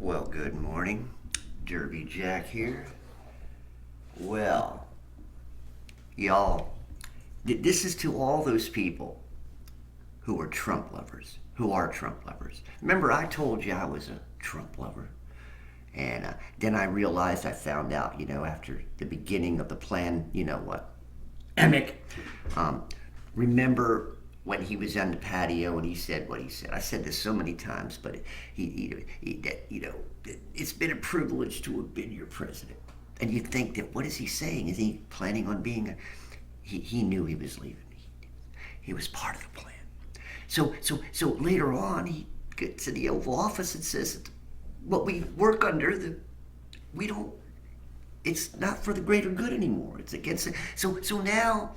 Well, good morning. Derby Jack here. Well, y'all, this is to all those people who are Trump lovers, who are Trump lovers. Remember, I told you I was a Trump lover. And then I realized, I found out, after the beginning of the plan, you know what? Emick. Um, remember when he was on the patio and he said what he said? I said this so many times, but it's been a privilege to have been your president. And you think that, what is he saying? Is he planning on being a... He knew he was leaving. He was part of the plan. So later on, he gets to the Oval Office and says, what we work under, we don't, it's not for the greater good anymore. It's against it. So now,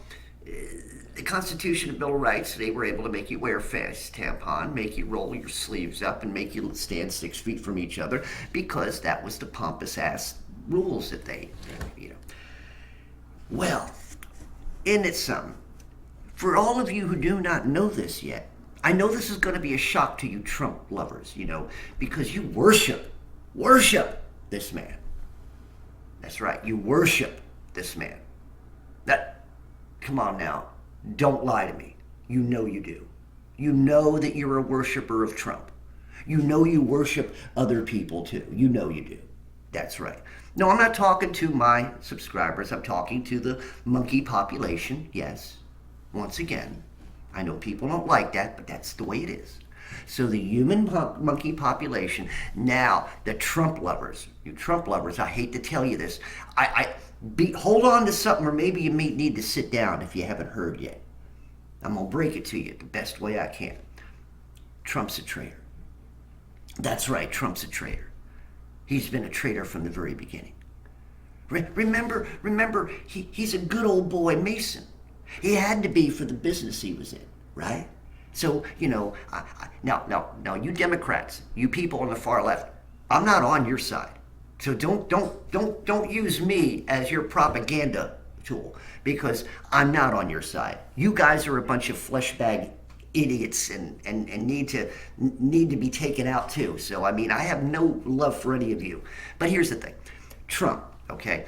the Constitution and Bill of Rights, they were able to make you wear a fast tampon, make you roll your sleeves up, and make you stand 6 feet from each other, because that was the pompous ass rules that they. Well, isn't it something? For all of you who do not know this yet, I know this is going to be a shock to you Trump lovers, because you worship this man. That's right, you worship this man. Come on now, don't lie to me. You know you do. You know that you're a worshiper of Trump. You know you worship other people too. You know you do. That's right. No, I'm not talking to my subscribers. I'm talking to the monkey population, yes. Once again, I know people don't like that, but that's the way it is. So the human monkey population, now the Trump lovers, you Trump lovers, I hate to tell you this, hold on to something, or maybe you may need to sit down if you haven't heard yet. I'm going to break it to you the best way I can. Trump's a traitor. That's right, Trump's a traitor. He's been a traitor from the very beginning. Remember, he's a good old boy Mason. He had to be for the business he was in, right? So, now, you Democrats, you people on the far left, I'm not on your side. So don't use me as your propaganda tool, because I'm not on your side. You guys are a bunch of flesh bag idiots and need to be taken out too. So, I have no love for any of you. But here's the thing. Trump, okay?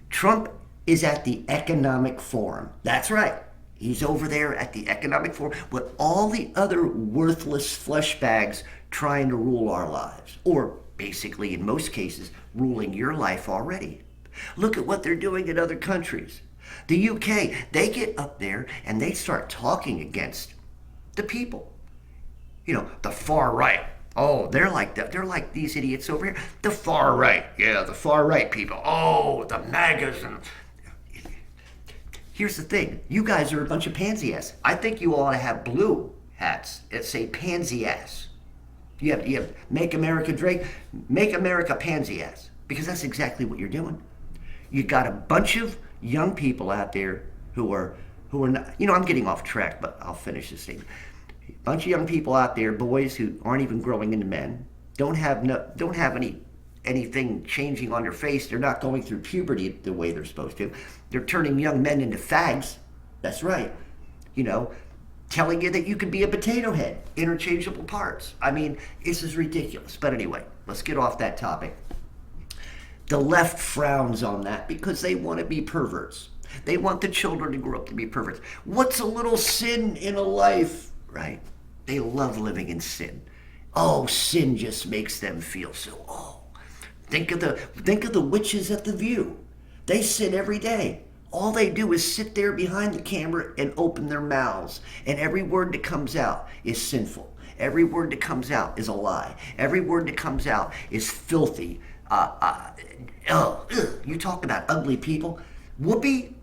Trump is at the Economic Forum. That's right. He's over there at the Economic Forum with all the other worthless flesh bags trying to rule our lives. Or basically, in most cases, ruling your life already. Look at what they're doing in other countries. The UK, they get up there and they start talking against the people. The far right. Oh, they're like that. They're like these idiots over here. The far right. Yeah, the far right people. Oh, the MAGAs. And here's the thing. You guys are a bunch of pansy ass. I think you ought to have blue hats that say pansy ass. You have Make America Drake, Make America pansy ass. Because that's exactly what you're doing. You got a bunch of young people out there who are not, I'm getting off track, but I'll finish this thing. A bunch of young people out there, boys who aren't even growing into men, don't have anything changing on their face. They're not going through puberty the way they're supposed to. They're turning young men into fags. That's right. Telling you that you could be a potato head, interchangeable parts. This is ridiculous. But anyway, let's get off that topic. The left frowns on that because they want to be perverts. They want the children to grow up to be perverts. What's a little sin in a life, right? They love living in sin. Oh, sin just makes them feel so, Think of the witches at The View. They sin every day. All they do is sit there behind the camera and open their mouths. And every word that comes out is sinful. Every word that comes out is a lie. Every word that comes out is filthy. You talk about ugly people. Whoopee.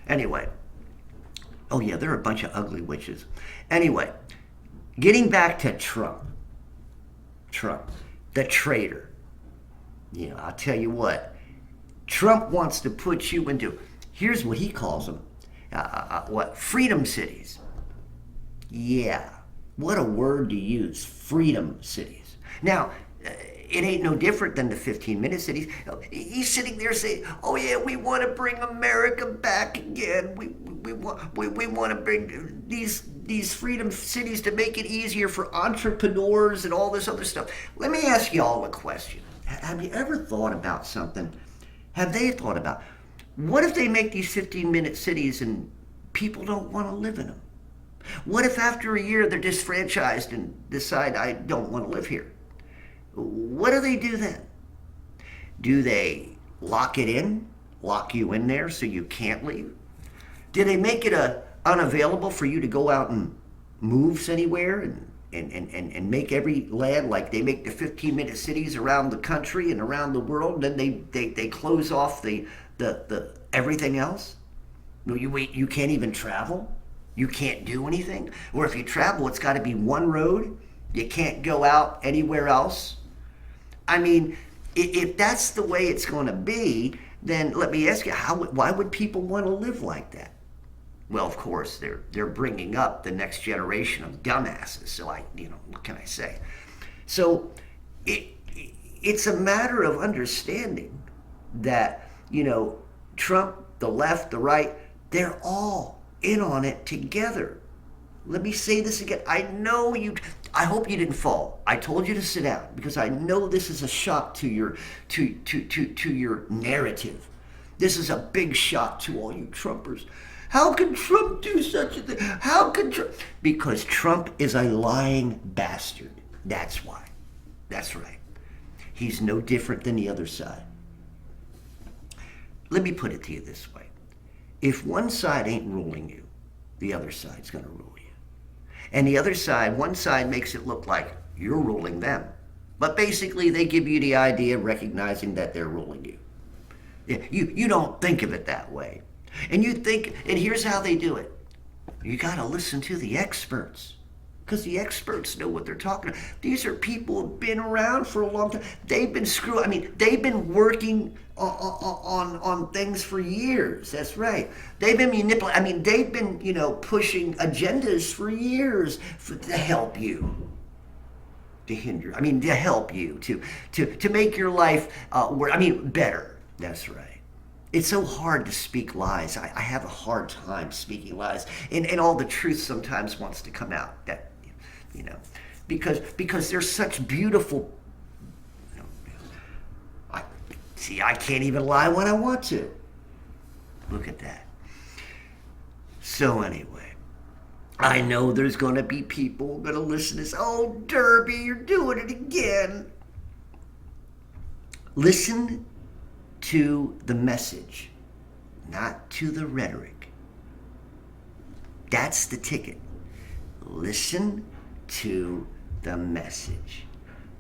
Anyway. Oh yeah, they're a bunch of ugly witches. Anyway, getting back to Trump, the traitor. I'll tell you what. Trump wants to put you into, here's what he calls them, freedom cities. Yeah, what a word to use, freedom cities. Now, it ain't no different than the 15-minute cities. He's sitting there saying, oh yeah, we want to bring America back again. We want to bring these these freedom cities to make it easier for entrepreneurs and all this other stuff. Let me ask you all a question. Have you ever thought about something? Have they thought about, what if they make these 15-minute cities and people don't want to live in them? What if after a year they're disfranchised and decide, I don't want to live here? What do they do then? Do they lock it in, lock you in there so you can't leave? Do they make it unavailable for you to go out and move anywhere and make every land like they make the 15-minute cities around the country and around the world, and then they close off the everything else? You can't even travel? You can't do anything? Or if you travel, it's got to be one road? You can't go out anywhere else? I mean, if that's the way it's going to be, then let me ask you, why would people want to live like that? Well, of course, they're bringing up the next generation of dumbasses. So what can I say? So it's a matter of understanding that, Trump, the left, the right, they're all in on it together. Let me say this again. I hope you didn't fall. I told you to sit down because I know this is a shock to your narrative. This is a big shock to all you Trumpers. How can Trump do such a thing? How can Trump? Because Trump is a lying bastard. That's why. That's right. He's no different than the other side. Let me put it to you this way. If one side ain't ruling you, the other side's going to rule you. And the other side, one side makes it look like you're ruling them. But basically, they give you the idea of recognizing that they're ruling you. You don't think of it that way. And you think, and here's how they do it. You got to listen to the experts. Because the experts know what they're talking about. These are people who've been around for a long time. They've been they've been working on things for years. That's right. They've been manipulating. They've been, pushing agendas for years to help you. To help you, to make your life better. That's right. It's so hard to speak lies. I have a hard time speaking lies. And all the truth sometimes wants to come out. That, because there's such beautiful, I can't even lie when I want to. Look at that. So anyway, I know there's going to be people going to listen to this. Oh, Derby, you're doing it again. Listen to the message, not to the rhetoric. That's the ticket. Listen to the message,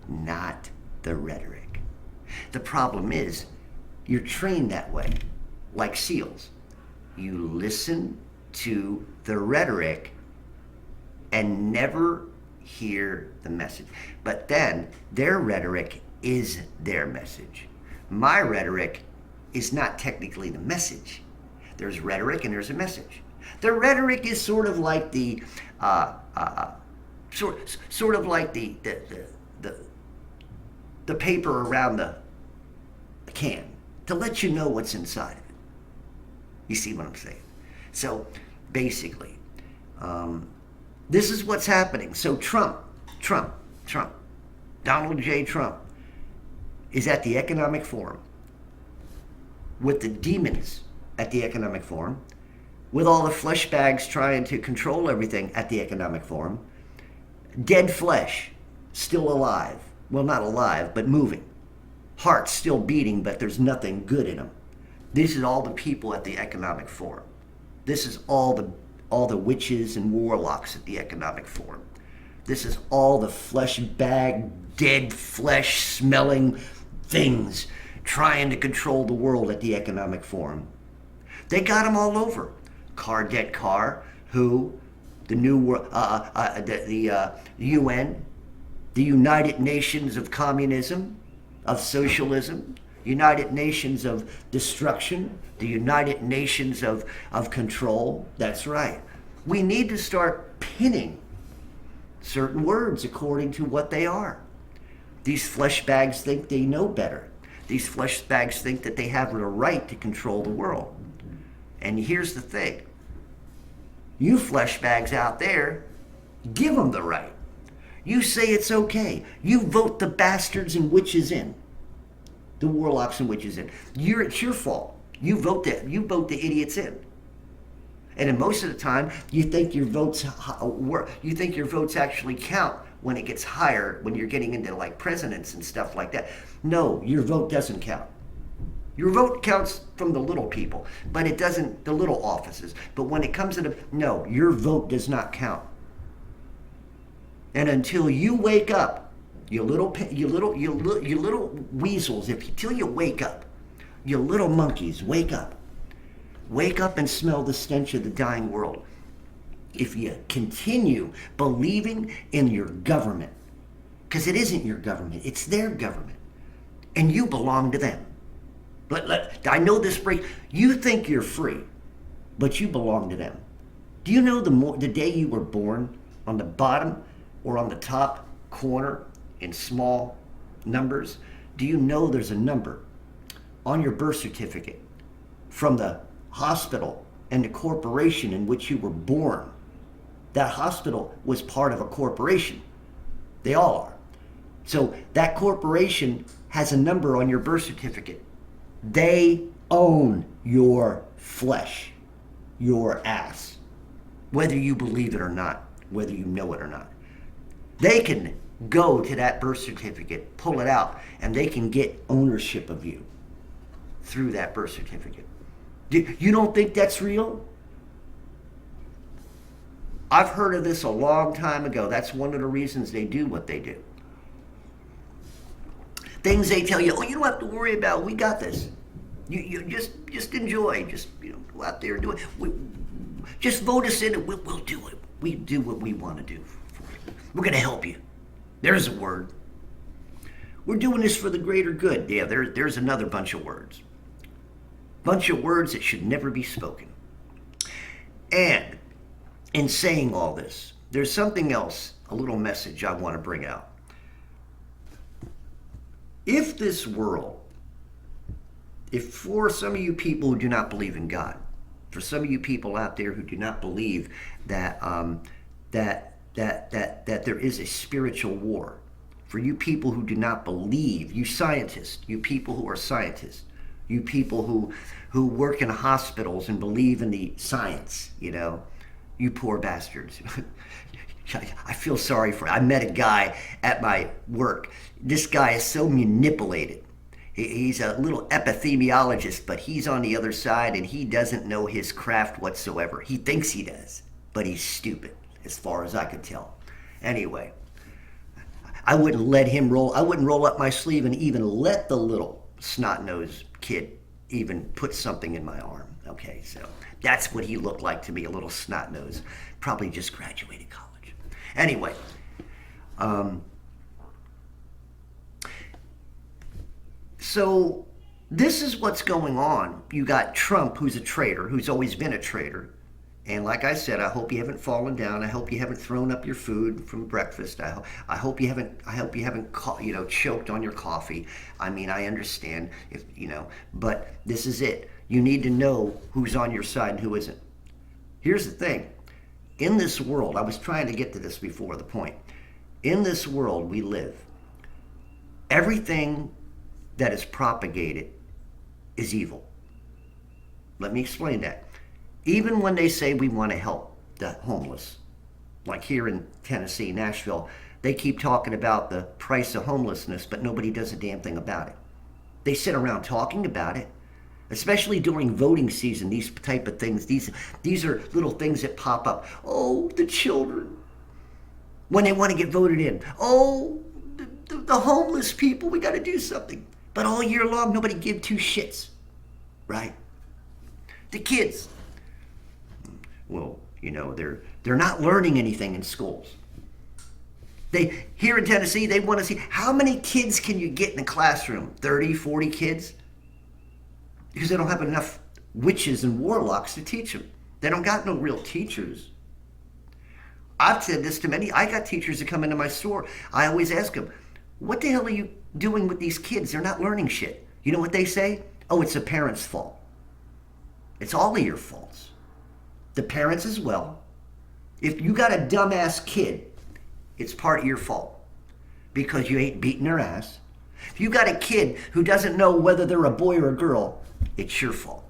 not the rhetoric. The problem is, you're trained that way, like SEALs. You listen to the rhetoric and never hear the message. But then, their rhetoric is their message. My rhetoric is not technically the message. There's rhetoric and there's a message. The rhetoric is sort of like the the paper around the can to let you know what's inside of it. You see what I'm saying? So basically, this is what's happening. So Trump, Donald J. Trump is at the Economic Forum with the demons at the Economic Forum, with all the flesh bags trying to control everything at the Economic Forum, dead flesh, still alive. Well, not alive, but moving. Hearts still beating, but there's nothing good in them. This is all the people at the Economic Forum. This is all the witches and warlocks at the Economic Forum. This is all the flesh bag, dead flesh smelling things trying to control the world at the Economic Forum. They got them all over. Cardet Carr, who, the new the UN, the United Nations of Communism, of Socialism, United Nations of Destruction, the United Nations of Control. That's right. We need to start pinning certain words according to what they are. These flesh bags think they know better. These flesh bags think that they have the right to control the world. And here's the thing. You flesh bags out there, give them the right. You say it's okay. You vote the bastards and witches in. The warlocks and witches in. It's your fault. You vote the idiots in. And then most of the time, you think your votes actually count when it gets higher, when you're getting into like presidents and stuff like that. No, your vote doesn't count. Your vote counts from the little people, but it doesn't, the little offices. But when it comes to no, your vote does not count. And until you wake up, you little weasels, until you wake up, you little monkeys, wake up. Wake up and smell the stench of the dying world. If you continue believing in your government, because it isn't your government, it's their government, and you belong to them. I know this break. You think you're free, but you belong to them. Do you know the day you were born, on the bottom or on the top corner in small numbers, do you know there's a number on your birth certificate from the hospital and the corporation in which you were born? That hospital was part of a corporation. They all are. So that corporation has a number on your birth certificate. They own your flesh, your ass, whether you believe it or not, whether you know it or not. They can go to that birth certificate, pull it out, and they can get ownership of you through that birth certificate. You don't think that's real? I've heard of this a long time ago. That's one of the reasons they do what they do. Things they tell you, oh, you don't have to worry about, we got this. You just enjoy, go out there and do it. Just vote us in and we'll do it. We do what we want to do for you. We're going to help you. There's a word. We're doing this for the greater good. Yeah, there's another bunch of words. Bunch of words that should never be spoken. And in saying all this, there's something else, a little message I want to bring out. If this world, if for some of you people who do not believe in God, for some of you people out there who do not believe that that there is a spiritual war, for you people who do not believe, you scientists, you people who are scientists, you people who work in hospitals and believe in the science, you poor bastards. I feel sorry for it. I met a guy at my work. This guy is so manipulated. He's a little epidemiologist, but he's on the other side and he doesn't know his craft whatsoever. He thinks he does, but he's stupid as far as I could tell. Anyway, I wouldn't let him roll. I wouldn't roll up my sleeve and even let the little snot-nosed kid even put something in my arm. Okay, so that's what he looked like to me, a little snot-nosed. Probably just graduated college. Anyway, so this is what's going on. You got Trump, who's a traitor, who's always been a traitor. And like I said, I hope you haven't fallen down. I hope you haven't thrown up your food from breakfast. I hope you haven't choked on your coffee. I mean, I understand but this is it. You need to know who's on your side and who isn't. Here's the thing. In this world, I was trying to get to this before the point. In this world we live, everything that is propagated is evil. Let me explain that. Even when they say we want to help the homeless, like here in Tennessee, Nashville, they keep talking about the price of homelessness, but nobody does a damn thing about it. They sit around talking about it, especially during voting season, these type of things. These are little things that pop up. Oh, the children, when they want to get voted in. Oh, the homeless people, we got to do something. But all year long, nobody give two shits, right? The kids, well, they're not learning anything in schools. Here in Tennessee, they want to see how many kids can you get in a classroom? 30, 40 kids? Because they don't have enough witches and warlocks to teach them. They don't got no real teachers. I've said this to many. I got teachers that come into my store. I always ask them, what the hell are you doing with these kids? They're not learning shit. You know what they say? Oh, it's the parents' fault. It's all of your faults. The parents as well. If you got a dumbass kid, it's part of your fault because you ain't beating their ass. If you got a kid who doesn't know whether they're a boy or a girl, it's your fault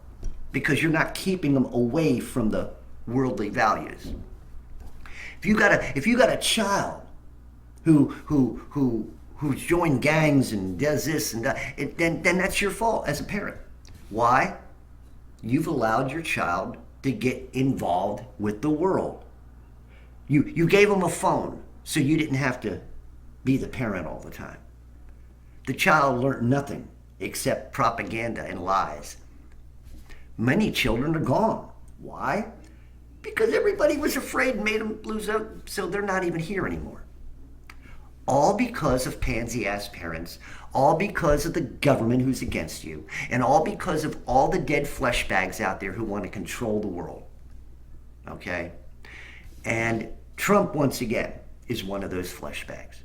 because you're not keeping them away from the worldly values. If you got a child who's joined gangs and does this and that, then that's your fault as a parent. Why? You've allowed your child to get involved with the world. You gave them a phone so you didn't have to be the parent all the time. The child learned nothing except propaganda and lies. Many children are gone. Why? Because everybody was afraid and made them lose out, so they're not even here anymore. All because of pansy-ass parents, all because of the government who's against you, and all because of all the dead flesh bags out there who want to control the world. Okay? And Trump, once again, is one of those flesh bags.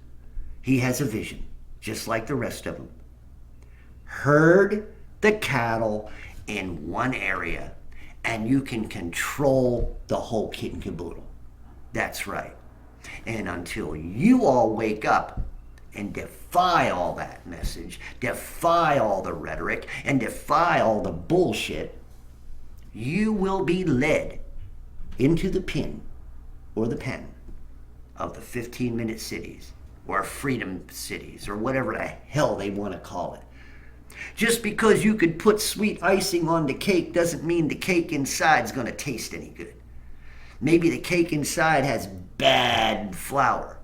He has a vision, just like the rest of them. Herd the cattle in one area, and you can control the whole kit and caboodle. That's right. And until you all wake up and defy all that message, defy all the rhetoric, and defy all the bullshit, you will be led into the pin or the pen of the 15-minute cities or freedom cities or whatever the hell they want to call it. Just because you could put sweet icing on the cake doesn't mean the cake inside is going to taste any good. Maybe the cake inside has bad flour.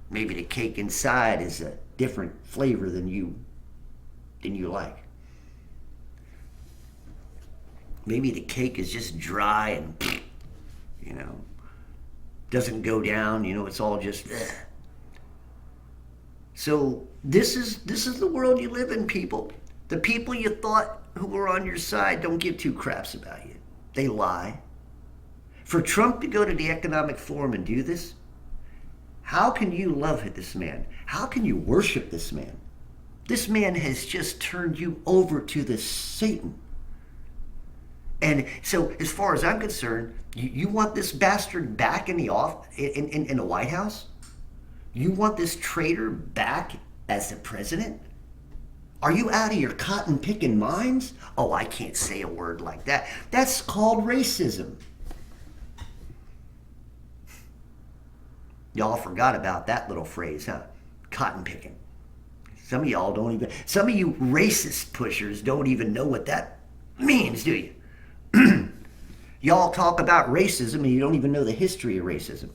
Maybe the cake inside is a different flavor than you like. Maybe the cake is just dry and, doesn't go down. It's all just. So this is the world you live in, people. The people you thought who were on your side don't give two craps about you. They lie. For Trump to go to the Economic Forum and do this, how can you love this man? How can you worship this man? This man has just turned you over to the Satan. And so, as far as I'm concerned, you want this bastard back in the White House? You want this traitor back as the president? Are you out of your cotton-picking minds? Oh, I can't say a word like that. That's called racism. Y'all forgot about that little phrase, huh? Cotton picking. Some of you racist pushers don't even know what that means, do you? Y'all talk about racism and you don't even know the history of racism.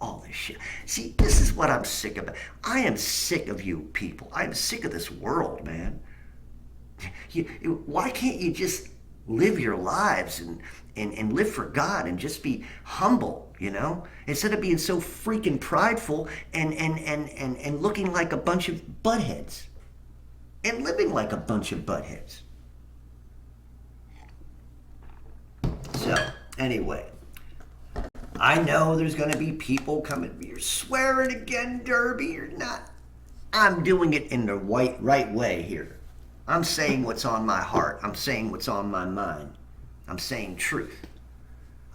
All this shit. See, this is what I'm sick of. I am sick of you people. I'm sick of this world, man. Why can't you just live your lives and live for God and just be humble, instead of being so freaking prideful and looking like a bunch of buttheads and living like a bunch of buttheads. So, anyway, I know there's going to be people coming. You're swearing again, Derby. You're not. I'm doing it in the right way here. I'm saying what's on my heart. I'm saying what's on my mind. I'm saying truth.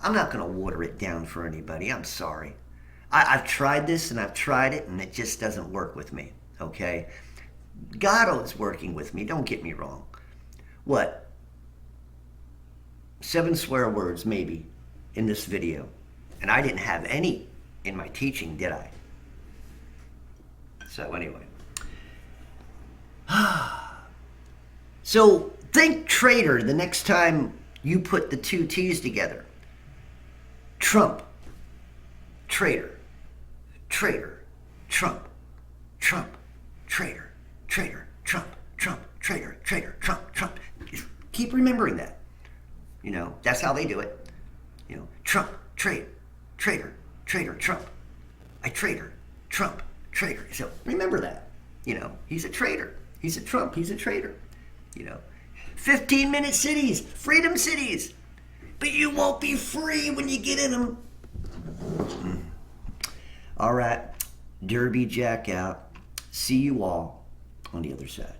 I'm not going to water it down for anybody. I'm sorry. I've tried this and I've tried it and it just doesn't work with me, okay? God is working with me. Don't get me wrong. What? 7 swear words maybe in this video. And I didn't have any in my teaching, did I? So anyway. So think traitor the next time you put the two T's together. Trump. Traitor. Traitor. Trump. Trump. Traitor. Traitor. Trump. Trump. Traitor. Traitor. Trump. Trump. Just keep remembering that. That's how they do it. Trump. Traitor. Traitor. Traitor. Trump. I traitor. Trump. Traitor. So remember that. He's a traitor. He's a Trump. He's a traitor. 15-minute cities, freedom cities. But you won't be free when you get in them. All right. Derby Jack out. See you all on the other side.